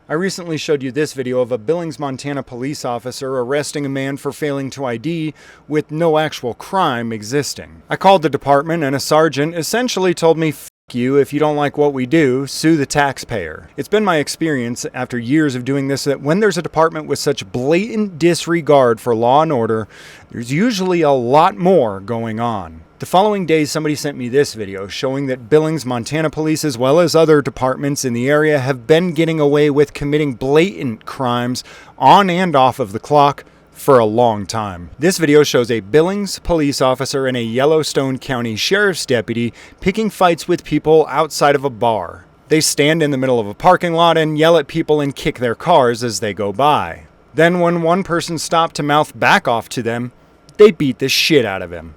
I recently showed you this video of a Billings, Montana police officer arresting a man for failing to ID with no actual crime existing. I called the department and a sergeant essentially told me, "F you, if you don't like what we do, sue the taxpayer." It's been my experience after years of doing this that when there's a department with such blatant disregard for law and order, there's usually a lot more going on. The following days, somebody sent me this video showing that Billings, Montana police, as well as other departments in the area, have been getting away with committing blatant crimes on and off of the clock for a long time. This video shows a Billings police officer and a Yellowstone County Sheriff's deputy picking fights with people outside of a bar. They stand in the middle of a parking lot and yell at people and kick their cars as they go by. Then when one person stopped to mouth back off to them, they beat the shit out of him.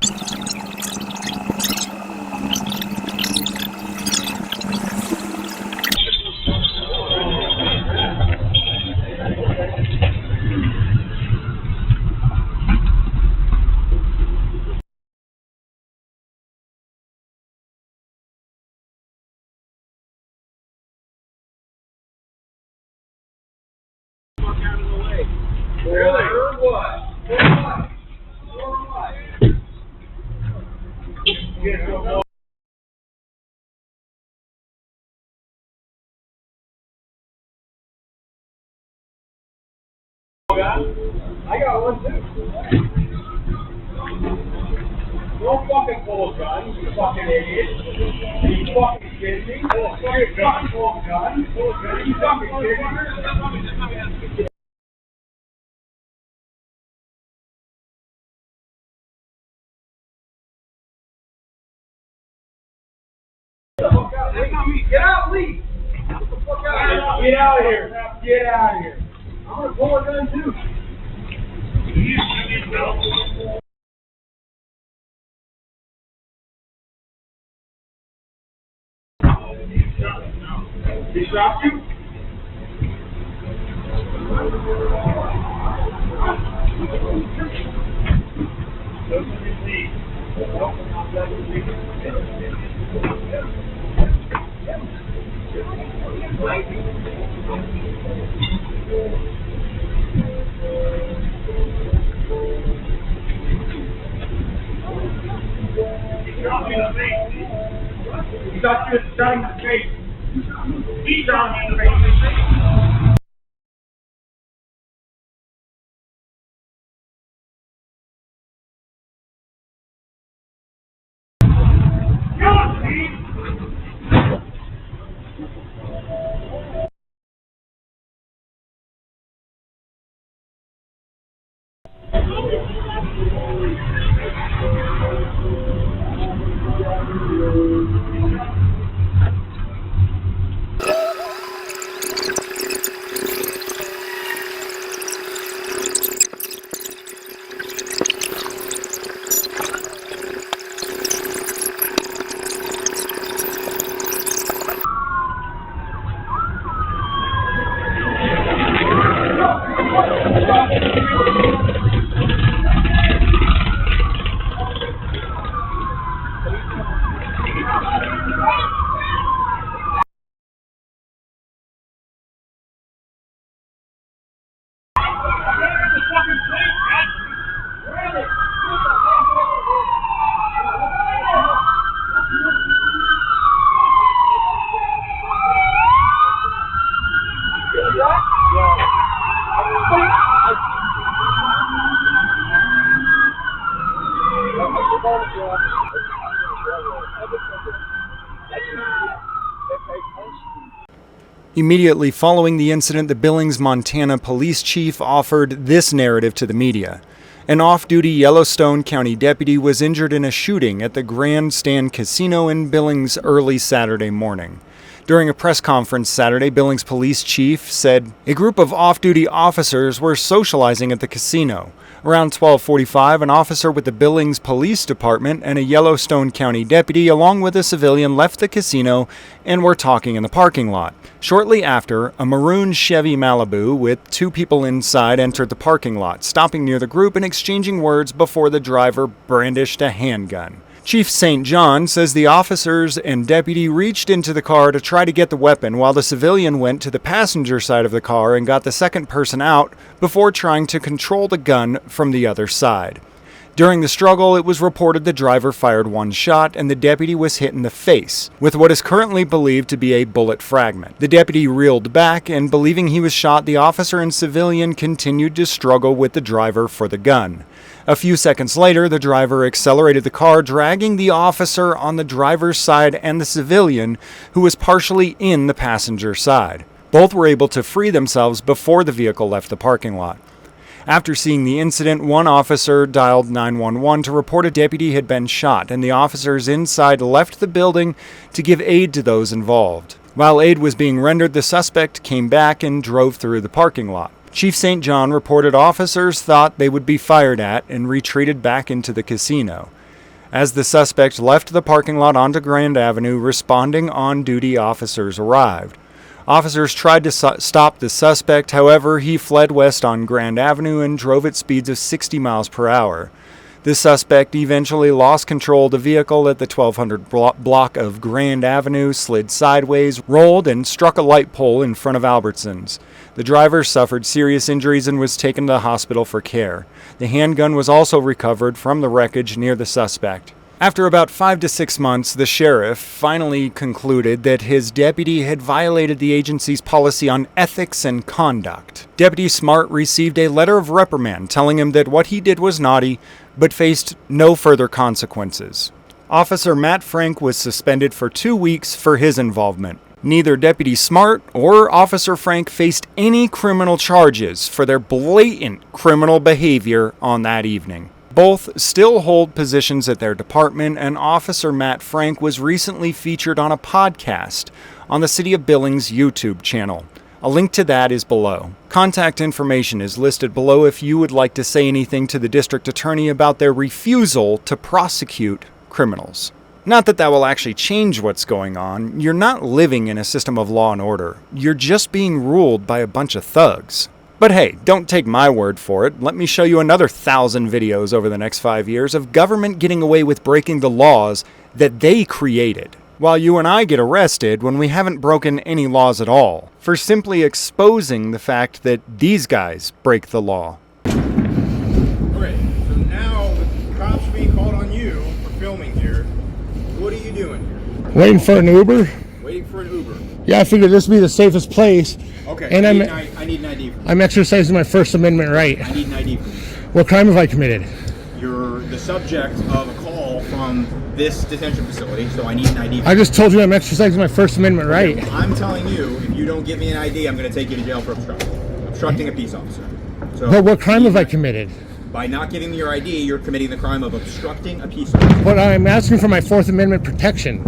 Really? Or what? I got one too. Don't fucking pull a gun, you fucking idiot. You fucking kidding me? Pull a fucking gun. Pull a gun. Pull a gun. You fucking kidding me? Get out, leave! Get the fuck out of here! Get out of here! Get out of here! I'm gonna pull a gun too. He shot you? He got you shot in the face. He shot me in the face. Immediately following the incident, the Billings, Montana police chief offered this narrative to the media. An off-duty Yellowstone County deputy was injured in a shooting at the Grandstand Casino in Billings early Saturday morning. During a press conference Saturday, Billings police chief said a group of off-duty officers were socializing at the casino. Around 12:45, an officer with the Billings Police Department and a Yellowstone County deputy, along with a civilian, left the casino and were talking in the parking lot. Shortly after, a maroon Chevy Malibu with two people inside entered the parking lot, stopping near the group and exchanging words before the driver brandished a handgun. Chief St. John says the officers and deputy reached into the car to try to get the weapon while the civilian went to the passenger side of the car and got the second person out before trying to control the gun from the other side. During the struggle, it was reported the driver fired one shot and the deputy was hit in the face with what is currently believed to be a bullet fragment. The deputy reeled back and, believing he was shot, the officer and civilian continued to struggle with the driver for the gun. A few seconds later, the driver accelerated the car, dragging the officer on the driver's side and the civilian, who was partially in the passenger side. Both were able to free themselves before the vehicle left the parking lot. After seeing the incident, one officer dialed 911 to report a deputy had been shot, and the officers inside left the building to give aid to those involved. While aid was being rendered, the suspect came back and drove through the parking lot. Chief St. John reported officers thought they would be fired at and retreated back into the casino. As the suspect left the parking lot onto Grand Avenue, responding on-duty officers arrived. Officers tried to stop the suspect, however, he fled west on Grand Avenue and drove at speeds of 60 miles per hour. The suspect eventually lost control of the vehicle at the 1200 block of Grand Avenue, slid sideways, rolled, and struck a light pole in front of Albertsons. The driver suffered serious injuries and was taken to the hospital for care. The handgun was also recovered from the wreckage near the suspect. After about 5 to 6 months, the sheriff finally concluded that his deputy had violated the agency's policy on ethics and conduct. Deputy Smart received a letter of reprimand telling him that what he did was naughty, but faced no further consequences. Officer Matt Frank was suspended for 2 weeks for his involvement. Neither Deputy Smart or Officer Frank faced any criminal charges for their blatant criminal behavior on that evening. Both still hold positions at their department, and Officer Matt Frank was recently featured on a podcast on the City of Billings YouTube channel. A link to that is below. Contact information is listed below if you would like to say anything to the district attorney about their refusal to prosecute criminals. Not that that will actually change what's going on. You're not living in a system of law and order. You're just being ruled by a bunch of thugs. But hey, don't take my word for it. Let me show you another 1,000 videos over the next 5 years of government getting away with breaking the laws that they created, while you and I get arrested when we haven't broken any laws at all, for simply exposing the fact that these guys break the law. Okay, so now the cops are being called on you for filming here. What are you doing here? Waiting for an Uber. Waiting for an Uber. Yeah, I figured this would be the safest place. Okay, and I need an ID. I'm exercising my First Amendment right. I need an ID from you. What crime have I committed? You're the subject of a call from this detention facility, so I need an ID. I just told you I'm exercising my First Amendment right. I'm telling you, if you don't give me an ID, I'm going to take you to jail for obstructing a peace officer. So, But what crime have I committed? By not giving me your ID, you're committing the crime of obstructing a peace officer. But I'm asking for my Fourth Amendment protection.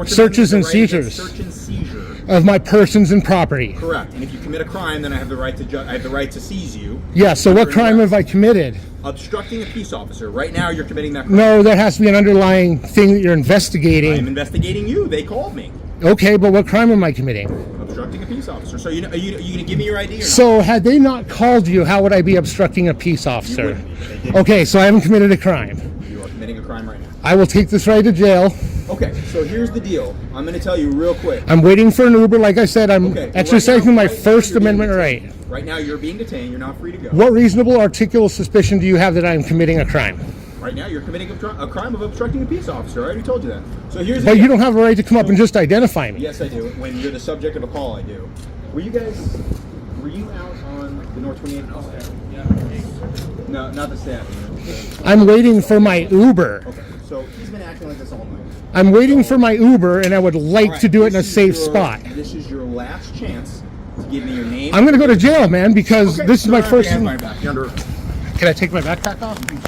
Searches and seizures. Search and seizure of my persons and property. Correct. And if you commit a crime, then I have the right to seize you. Yeah. So what crime have I committed? Obstructing a peace officer. Right now, you're committing that crime. No, there has to be an underlying thing that you're investigating. I'm investigating you. They called me. Okay, but what crime am I committing? Obstructing a peace officer. So are you going to give me your ID or not? So had they not called you, how would I be obstructing a peace officer? You wouldn't. Okay, so I haven't committed a crime. You are committing a crime right now. I will take this ride to jail. Okay, so here's the deal. I'm going to tell you real quick. I'm waiting for an Uber. Like I said, I'm exercising my First Amendment right. Right now, you're being detained. You're not free to go. What reasonable articulable suspicion do you have that I am committing a crime? Right now, you're committing a crime of obstructing a peace officer. I already told you that. So here's the But deal. you don't have a right to come up and just identify me. Yes, I do. When you're the subject of a call, I do. Were you out on the North 28th call? No, not the staff. I'm waiting for my Uber. Okay, so he's been acting like this all night. I'm waiting for my Uber, and I would like to do it in a safe spot. This is your last chance to give me your name. I'm going to go to jail, man, because this is my first... You're under... Can I take my backpack off?